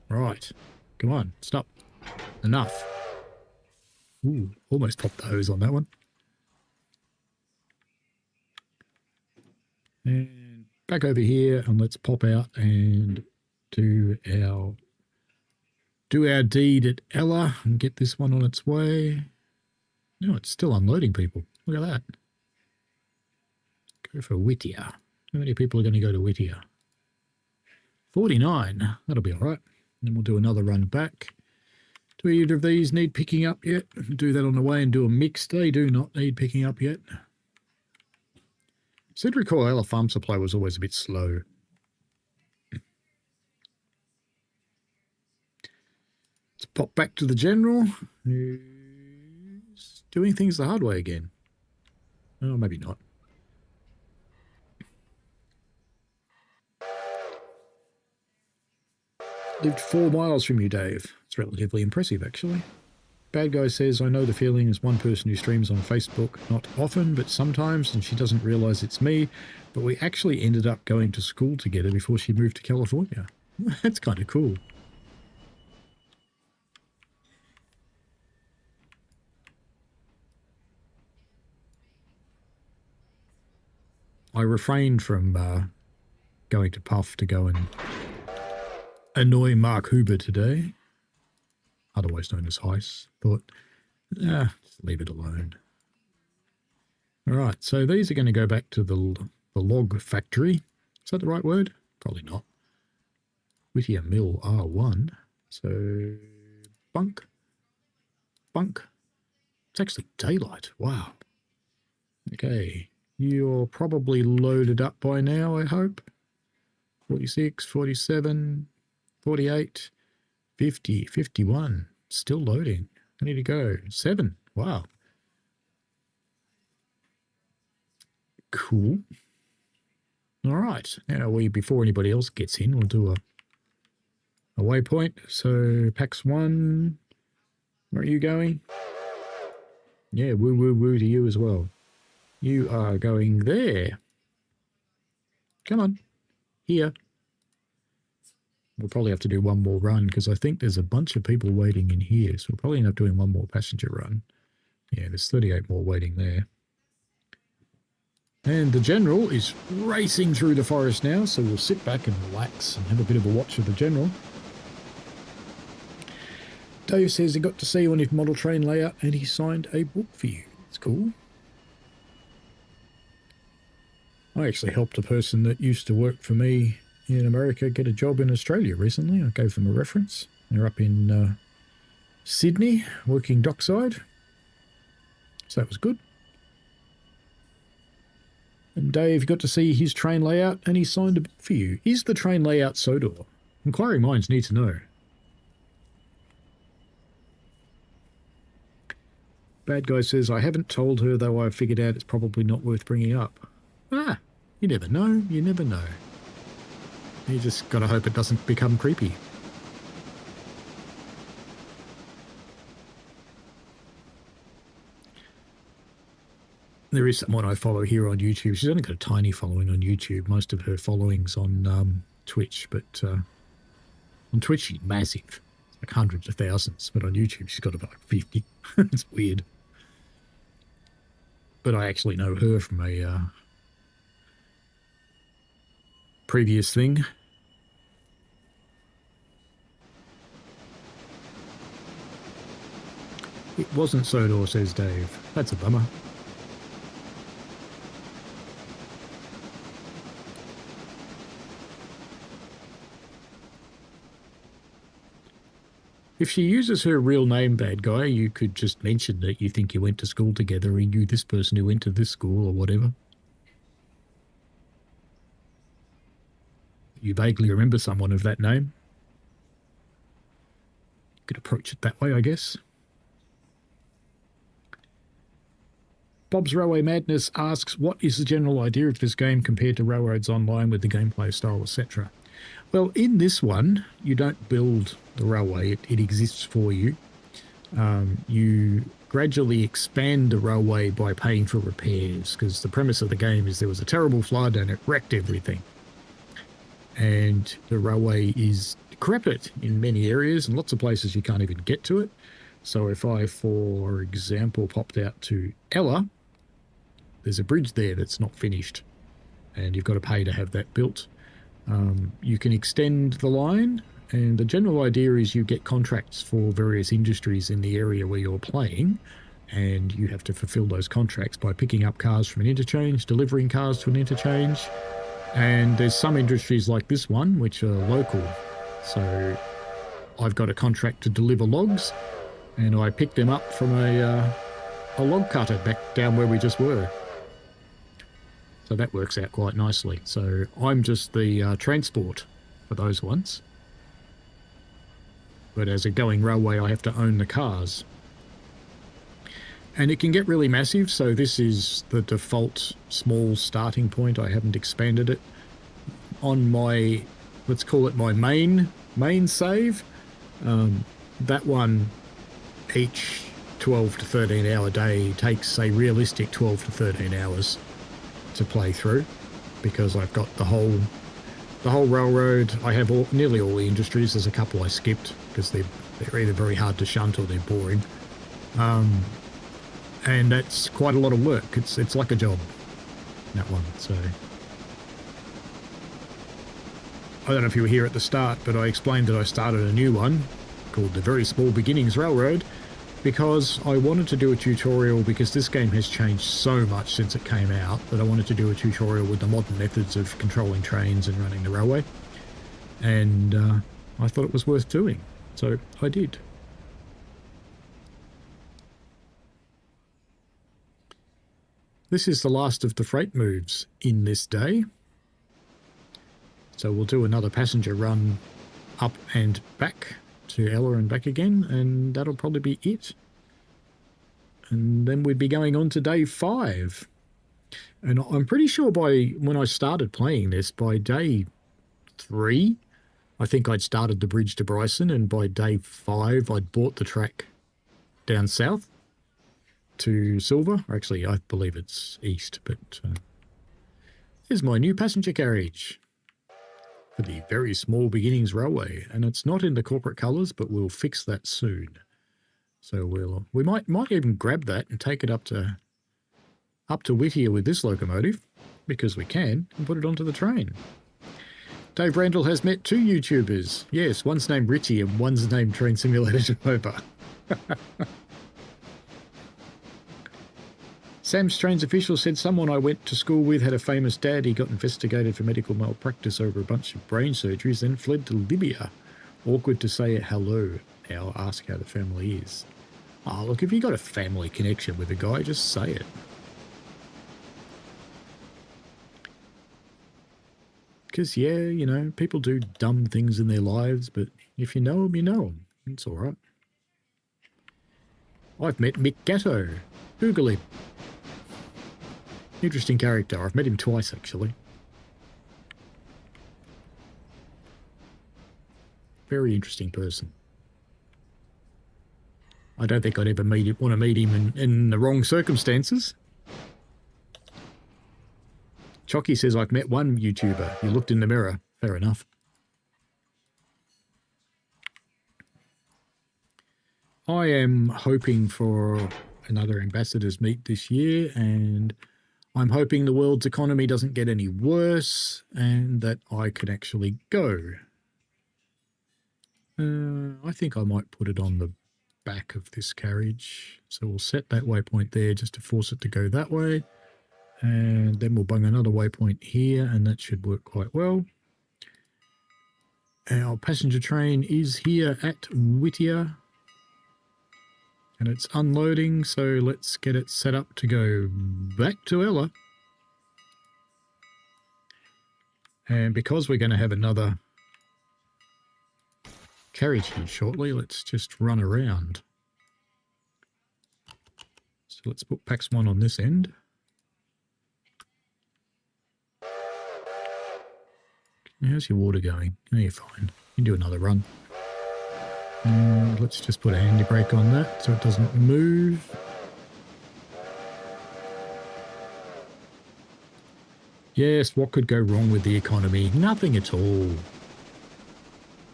Right. Come on, stop. Enough. Ooh, almost popped the hose on that one. And back over here, and let's pop out and do our deed at Ella and get this one on its way. No, it's still unloading people. Look at that. Go for Whittier. How many people are going to go to Whittier? 49. That'll be all right. Then we'll do another run back. Do either of these need picking up yet? Do that on the way and do a mix. They do not need picking up yet. Said recall Ella Farm Supply was always a bit slow. Let's pop back to the General, who's doing things the hard way again. Oh, maybe not. Lived 4 miles from you, Dave. It's relatively impressive, actually. Bad Guy says, I know the feeling as one person who streams on Facebook, not often, but sometimes, and she doesn't realise it's me, but we actually ended up going to school together before she moved to California. That's kind of cool. I refrained from going to Puff to go and annoy Mark Huber today, otherwise known as Heiss. Thought, just leave it alone. All right, so these are going to go back to the log factory. Is that the right word? Probably not. Whittier Mill R1. So bunk. It's actually daylight. Wow. Okay, you're probably loaded up by now, I hope. 46, 47, 48, 50, 51. Still loading. I need to go. 7. Wow. Cool. All right. Now before anybody else gets in, we'll do a waypoint. So PAX 1, where are you going? Yeah, woo woo woo to you as well. You are going there. Come on. Here. We'll probably have to do one more run because I think there's a bunch of people waiting in here. So we'll probably end up doing one more passenger run. Yeah, there's 38 more waiting there. And the General is racing through the forest now, so we'll sit back and relax and have a bit of a watch of the General. Dave says he got to see you on his model train layout and he signed a book for you. It's cool. I actually helped a person that used to work for me in America get a job in Australia recently. I gave them a reference. They're up in Sydney working dockside. So that was good. And Dave got to see his train layout and he signed a book for you. Is the train layout Sodor? Inquiring minds need to know. Bad guy says, I haven't told her, though I've figured out it's probably not worth bringing up. Ah, you never know. You never know. You just got to hope it doesn't become creepy. There is someone I follow here on YouTube. She's only got a tiny following on YouTube. Most of her following's on Twitch, but on Twitch she's massive. It's like hundreds of thousands, but on YouTube she's got about like 50. It's weird. But I actually know her from a previous thing. It wasn't Sodor, says Dave. That's a bummer. If she uses her real name, bad guy, you could just mention that you think you went to school together and you knew this person who went to this school or whatever. You vaguely remember someone of that name. You could approach it that way, I guess. Bob's Railway Madness asks, what is the general idea of this game compared to Railroads Online with the gameplay style, etc.? Well, in this one, you don't build the railway. It exists for you. You gradually expand the railway by paying for repairs, because the premise of the game is there was a terrible flood and it wrecked everything. And the railway is decrepit in many areas, and lots of places you can't even get to it. So if I, for example, popped out to Ella, there's a bridge there that's not finished, and you've got to pay to have that built. You can extend the line, and the general idea is you get contracts for various industries in the area where you're playing, and you have to fulfill those contracts by picking up cars from an interchange, delivering cars to an interchange, and there's some industries like this one which are local. So I've got a contract to deliver logs, and I pick them up from a log cutter back down where we just were. So that works out quite nicely. So I'm just the transport for those ones. But as a going railway, I have to own the cars. And it can get really massive, so this is the default small starting point. I haven't expanded it. On my, let's call it my main save, that one, each 12 to 13 hour day takes a realistic 12 to 13 hours to play through, because I've got the whole railroad. I have nearly all the industries. There's a couple I skipped because they're either very hard to shunt or they're boring. And that's quite a lot of work. It's like a job, that one. So I don't know if you were here at the start, but I explained that I started a new one called the Very Small Beginnings Railroad because I wanted to do a tutorial, because this game has changed so much since it came out, that I wanted to do a tutorial with the modern methods of controlling trains and running the railway. And I thought it was worth doing, so I did. This is the last of the freight moves in this day. So we'll do another passenger run up and back to Ella and back again, and that'll probably be it. And then we'd be going on to day 5. And I'm pretty sure when I started playing this, by day 3, I think I'd started the bridge to Bryson, and by day 5 I'd bought the track down south to Silver. Or actually, I believe it's east, but here's my new passenger carriage for the Very Small Beginnings Railway, and it's not in the corporate colours, but we'll fix that soon. So we might even grab that and take it up to Whittier with this locomotive, because we can, and put it onto the train. Dave Randall has met 2 YouTubers. Yes, one's named Richie and one's named Train Simulator Developer. Sam's Trains official said someone I went to school with had a famous dad. He got investigated for medical malpractice over a bunch of brain surgeries, then fled to Libya. Awkward to say hello. Now ask how the family is. Oh, look, if you got a family connection with a guy, just say it. Because, yeah, you know, people do dumb things in their lives, but if you know them, you know them. It's all right. I've met Mick Gatto. Google him. Interesting character. I've met him twice, actually. Very interesting person. I don't think I'd ever want to meet him in the wrong circumstances. Chocky says, I've met one YouTuber. You looked in the mirror. Fair enough. I am hoping for another ambassadors meet this year, and I'm hoping the world's economy doesn't get any worse and that I can actually go. I think I might put it on the back of this carriage. So we'll set that waypoint there just to force it to go that way. And then we'll bung another waypoint here, and that should work quite well. Our passenger train is here at Whittier. And it's unloading, so let's get it set up to go back to Ella. And because we're going to have another carriage here shortly, let's just run around. So let's put Pax 1 on this end. How's your water going? Oh, you're fine. You can do another run. And let's just put a handbrake on that so it doesn't move. Yes, what could go wrong with the economy? Nothing at all.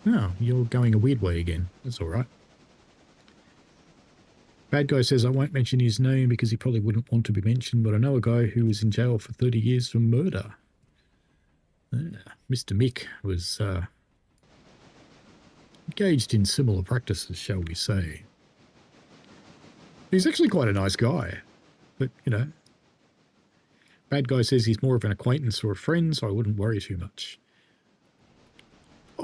Oh, you're going a weird way again. That's all right. Bad guy says I won't mention his name because he probably wouldn't want to be mentioned, but I know a guy who was in jail for 30 years for murder. Mr. Mick was engaged in similar practices, shall we say. He's actually quite a nice guy, but, you know, bad guy says he's more of an acquaintance or a friend, so I wouldn't worry too much.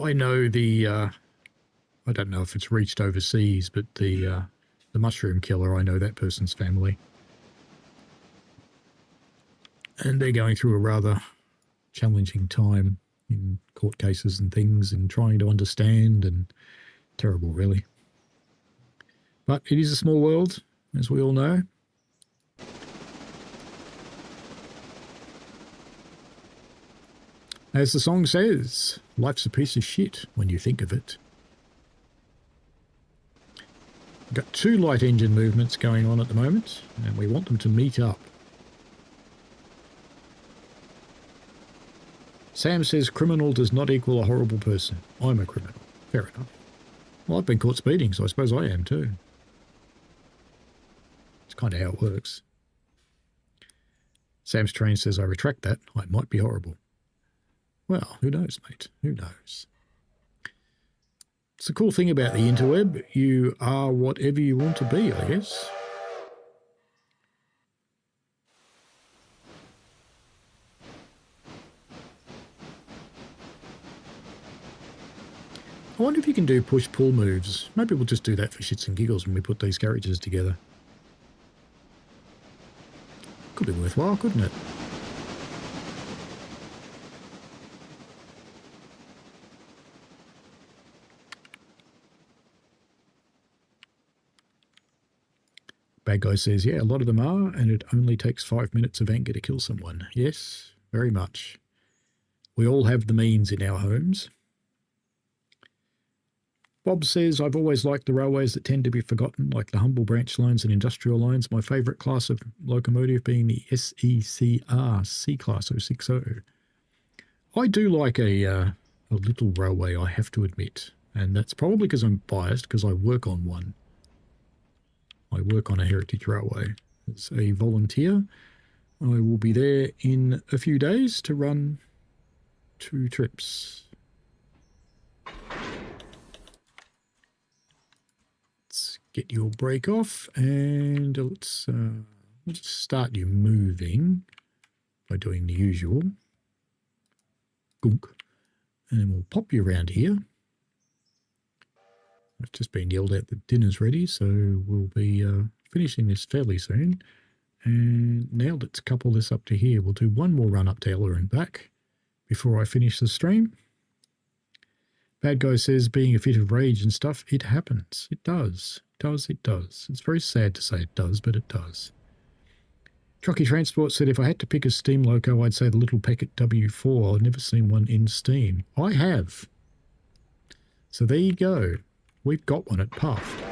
I know I don't know if it's reached overseas, but the mushroom killer, I know that person's family. And they're going through a rather challenging time in court cases and things and trying to understand, and terrible, really. But it is a small world, as we all know. As the song says, life's a piece of shit when you think of it. We've got 2 light engine movements going on at the moment, and we want them to meet up. Sam says criminal does not equal a horrible person. I'm a criminal. Fair enough. Well, I've been caught speeding, so I suppose I am too. It's kind of how it works. Sam's train says I retract that. I might be horrible. Well, who knows, mate? Who knows? It's the cool thing about the interweb. You are whatever you want to be, I guess. I wonder if you can do push-pull moves. Maybe we'll just do that for shits and giggles when we put these garages together. Could be worthwhile, couldn't it? Bad Guy says, yeah, a lot of them are, and it only takes 5 minutes of anger to kill someone. Yes, very much. We all have the means in our homes. Bob says, I've always liked the railways that tend to be forgotten, like the humble branch lines and industrial lines. My favourite class of locomotive being the SECR C-Class 060. I do like a little railway, I have to admit. And that's probably because I'm biased, because I work on one. I work on a heritage railway. As a volunteer, I will be there in a few days to run 2 trips. Let's get your brake off, and let's just start you moving by doing the usual. Gunk. And then we'll pop you around here. I've just been yelled at that dinner's ready, so we'll be finishing this fairly soon. And now let's couple this up to here. We'll do one more run up to Ella and back before I finish the stream. Bad Guy says, being a fit of rage and stuff, it happens. It does. It does. It's very sad to say it does, but it does. Trocky Transport said, if I had to pick a steam loco, I'd say the Little Packet W4. I've never seen one in steam. I have. So there you go. We've got one at Puff.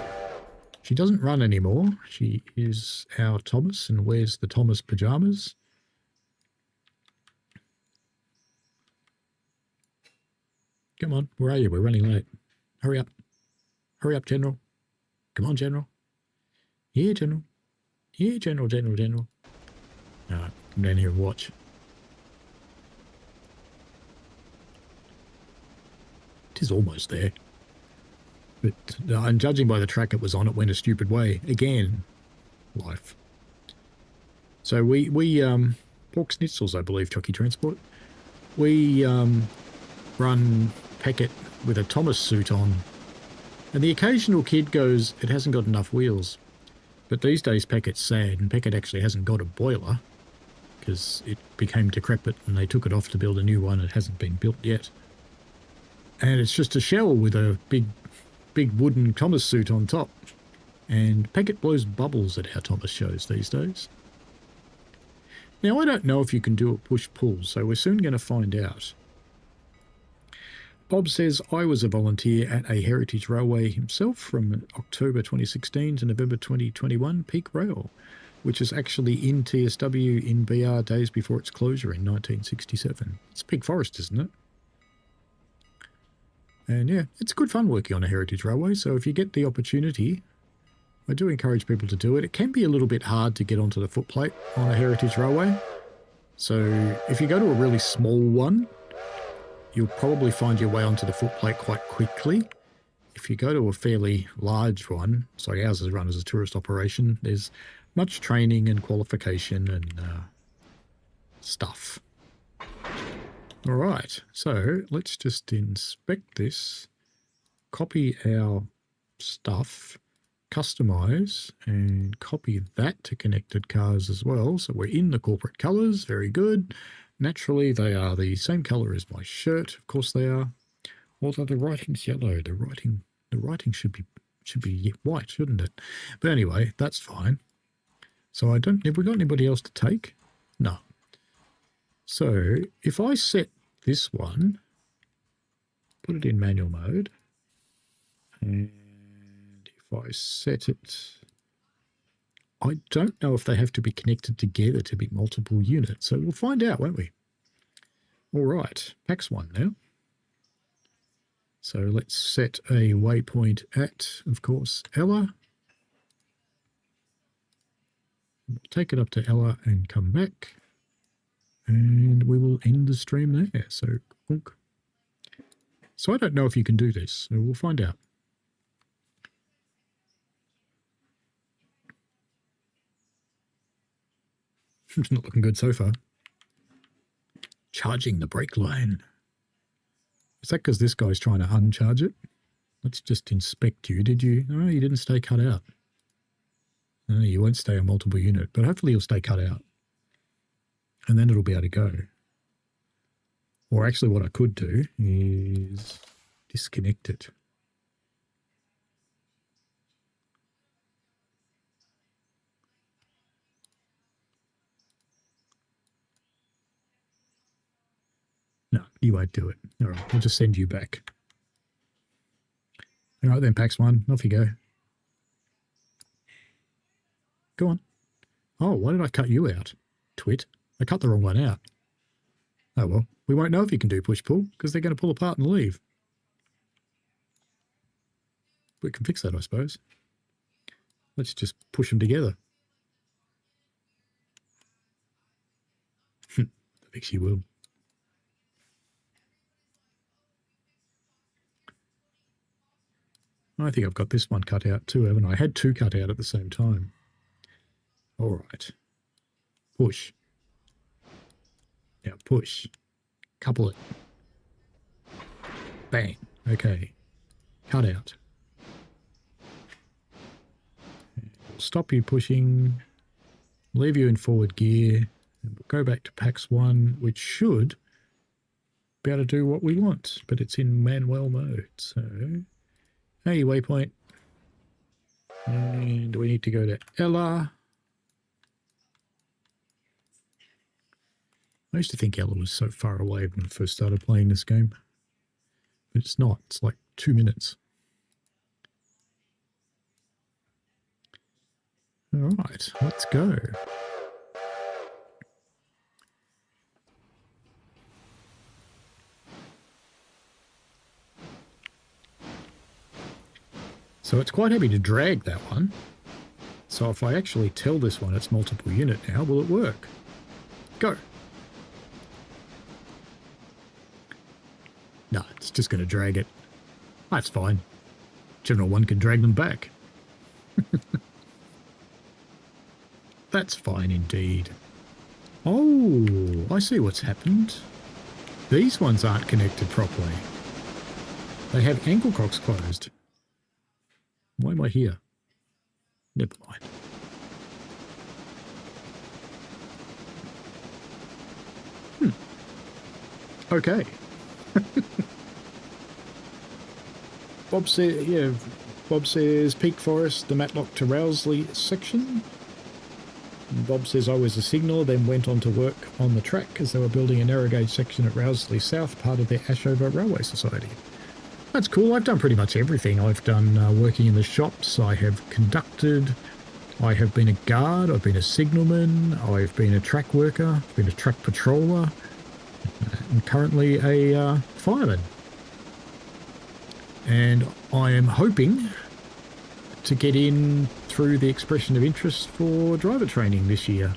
She doesn't run anymore. She is our Thomas and wears the Thomas pyjamas. Come on, where are you? We're running late. Hurry up. Hurry up, General. Come on, General. Here, General. Here, General. All right, come down here and watch. It is almost there. But and judging by the track it was on, it went a stupid way. Again, life. So we pork schnitzels, I believe, Chucky Transport. We run Packet with a Thomas suit on. And the occasional kid goes, it hasn't got enough wheels. But these days Packet's sad, and Packet actually hasn't got a boiler because it became decrepit and they took it off to build a new one. It hasn't been built yet. And it's just a shell with a big wooden Thomas suit on top. And Packet blows bubbles at our Thomas shows these days. Now, I don't know if you can do a push-pull, so we're soon going to find out. Bob says, I was a volunteer at a heritage railway himself from October 2016 to November 2021, Peak Rail, which is actually in TSW in BR days before its closure in 1967. It's Peak Forest, isn't it? And yeah, it's good fun working on a heritage railway, so if you get the opportunity, I do encourage people to do it. It can be a little bit hard to get onto the footplate on a heritage railway. So if you go to a really small one, you'll probably find your way onto the footplate quite quickly. If you go to a fairly large one, so ours is run as a tourist operation, there's much training and qualification and stuff. All right, so let's just inspect this, copy our stuff, customize, and copy that to connected cars as well. So we're in the corporate colors, very good. Naturally, they are the same color as my shirt. Of course they are. Although the writing's yellow, the writing should be white, shouldn't it? But anyway, that's fine. So have we got anybody else to take? No. So if I set this one, put it in manual mode, and if I set it, I don't know if they have to be connected together to be multiple units, so we'll find out, won't we? All right, PAX 1 now. So let's set a waypoint at, of course, Ella. We'll take it up to Ella and come back. And we will end the stream there. So Unk. So I don't know if you can do this. We'll find out. It's not looking good so far. Charging the brake line. Is that because this guy's trying to uncharge it? Let's just inspect you. Did you? No, you didn't stay cut out. No, you won't stay a multiple unit, but hopefully you'll stay cut out. And then it'll be able to go. Or actually what I could do is disconnect it. No, you won't do it. All right, I'll just send you back. All right then, Pax 1, off you go. Go on. Oh, why did I cut you out? Twit. I cut the wrong one out. Oh well, we won't know if you can do push-pull because they're going to pull apart and leave. We can fix that, I suppose. Let's just push them together. I think she will. I think I've got this one cut out too, haven't I? I had two cut out at the same time. All right. Push. Now push. Couple it. Bang. Okay. Cut out. We'll stop you pushing. Leave you in forward gear. And we'll go back to Pax 1, which should be able to do what we want, but it's in manual mode. So, AE Waypoint. And we need to go to Ella. I used to think Ella was so far away when I first started playing this game. But it's not. It's like 2 minutes. All right, let's go. So it's quite happy to drag that one. So if I actually tell this one it's multiple unit now, will it work? Go. No, it's just going to drag it. That's fine. General 1 can drag them back. That's fine indeed. Oh, I see what's happened. These ones aren't connected properly. They have ankle cocks closed. Why am I here? Never mind. Okay. Bob says Peak Forest, the Matlock to Rowsley section. And Bob says I was a signaller, then went on to work on the track as they were building a narrow gauge section at Rowsley South, part of the Ashover Railway Society. That's cool. I've done pretty much everything. I've done working in the shops. I have conducted. I have been a guard. I've been a signalman. I've been a track worker. I've been a track patroller. I'm currently a fireman. And I am hoping to get in through the expression of interest for driver training this year.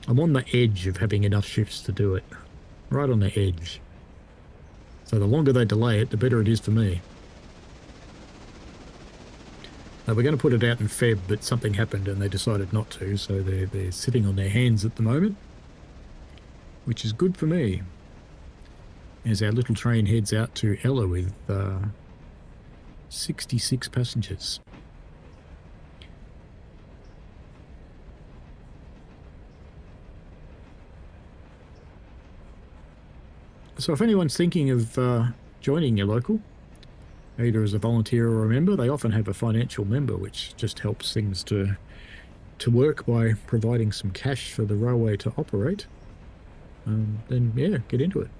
I'm on the edge of having enough shifts to do it. Right on the edge. So the longer they delay it, the better it is for me. Now we're going to put it out in Feb, but something happened and they decided not to, so they're sitting on their hands at the moment, which is good for me. As our little train heads out to Ella with 66 passengers. So if anyone's thinking of joining your local, either as a volunteer or a member, they often have a financial member, which just helps things to work by providing some cash for the railway to operate. Then, yeah, get into it.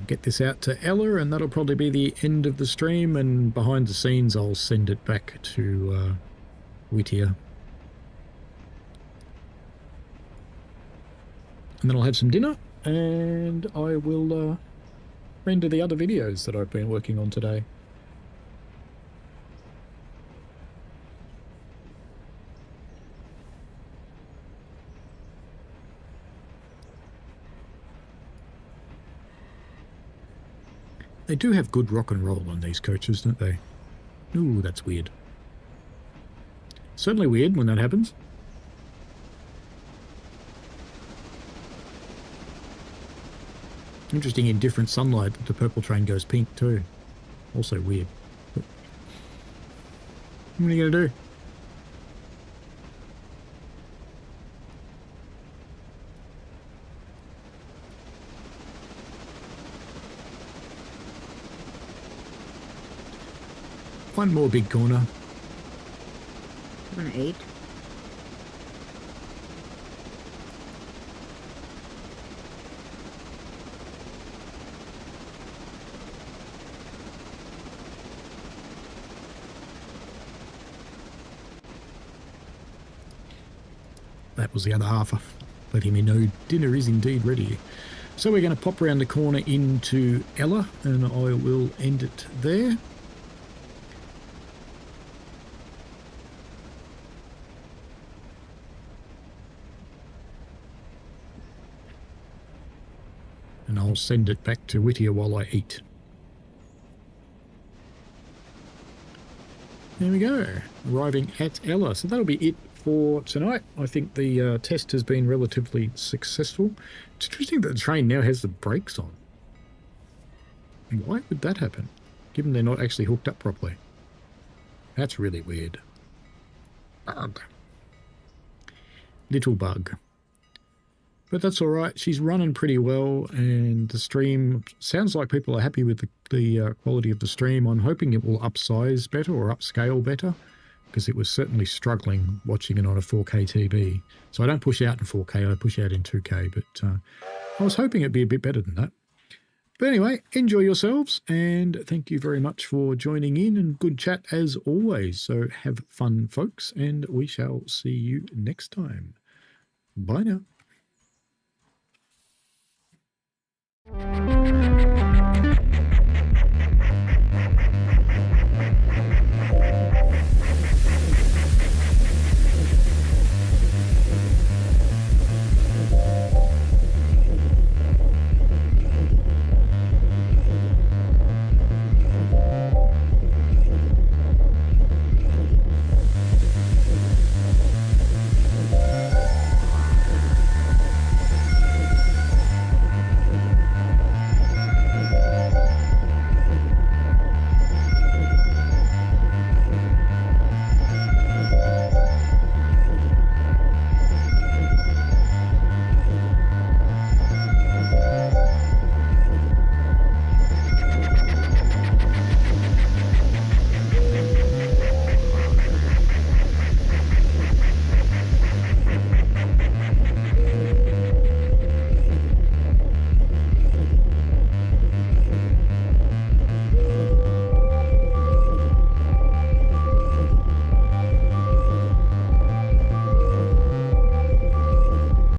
Get this out to Ella, and that'll probably be the end of the stream, and behind the scenes I'll send it back to Whittier. And then I'll have some dinner, and I will render the other videos that I've been working on today. They do have good rock and roll on these coaches, don't they? Ooh, that's weird. Certainly weird when that happens. Interesting, in different sunlight, the purple train goes pink too. Also weird. But what are you going to do? One more big corner. I'm an 8. That was the other half of letting me know dinner is indeed ready. So we're going to pop around the corner into Ella, and I will end it there. And I'll send it back to Whittier while I eat. There we go, arriving at Ella. So that'll be it for tonight. I think the test has been relatively successful. It's interesting that the train now has the brakes on. Why would that happen, given they're not actually hooked up properly? That's really weird. Bug. Little bug. But that's all right. She's running pretty well, and the stream sounds like people are happy with the quality of the stream. I'm hoping it will upsize better or upscale better, because it was certainly struggling watching it on a 4K TV. So I don't push out in 4K, I push out in 2K, but I was hoping it'd be a bit better than that. But anyway, enjoy yourselves, and thank you very much for joining in, and good chat as always. So have fun, folks, and we shall see you next time. Bye now.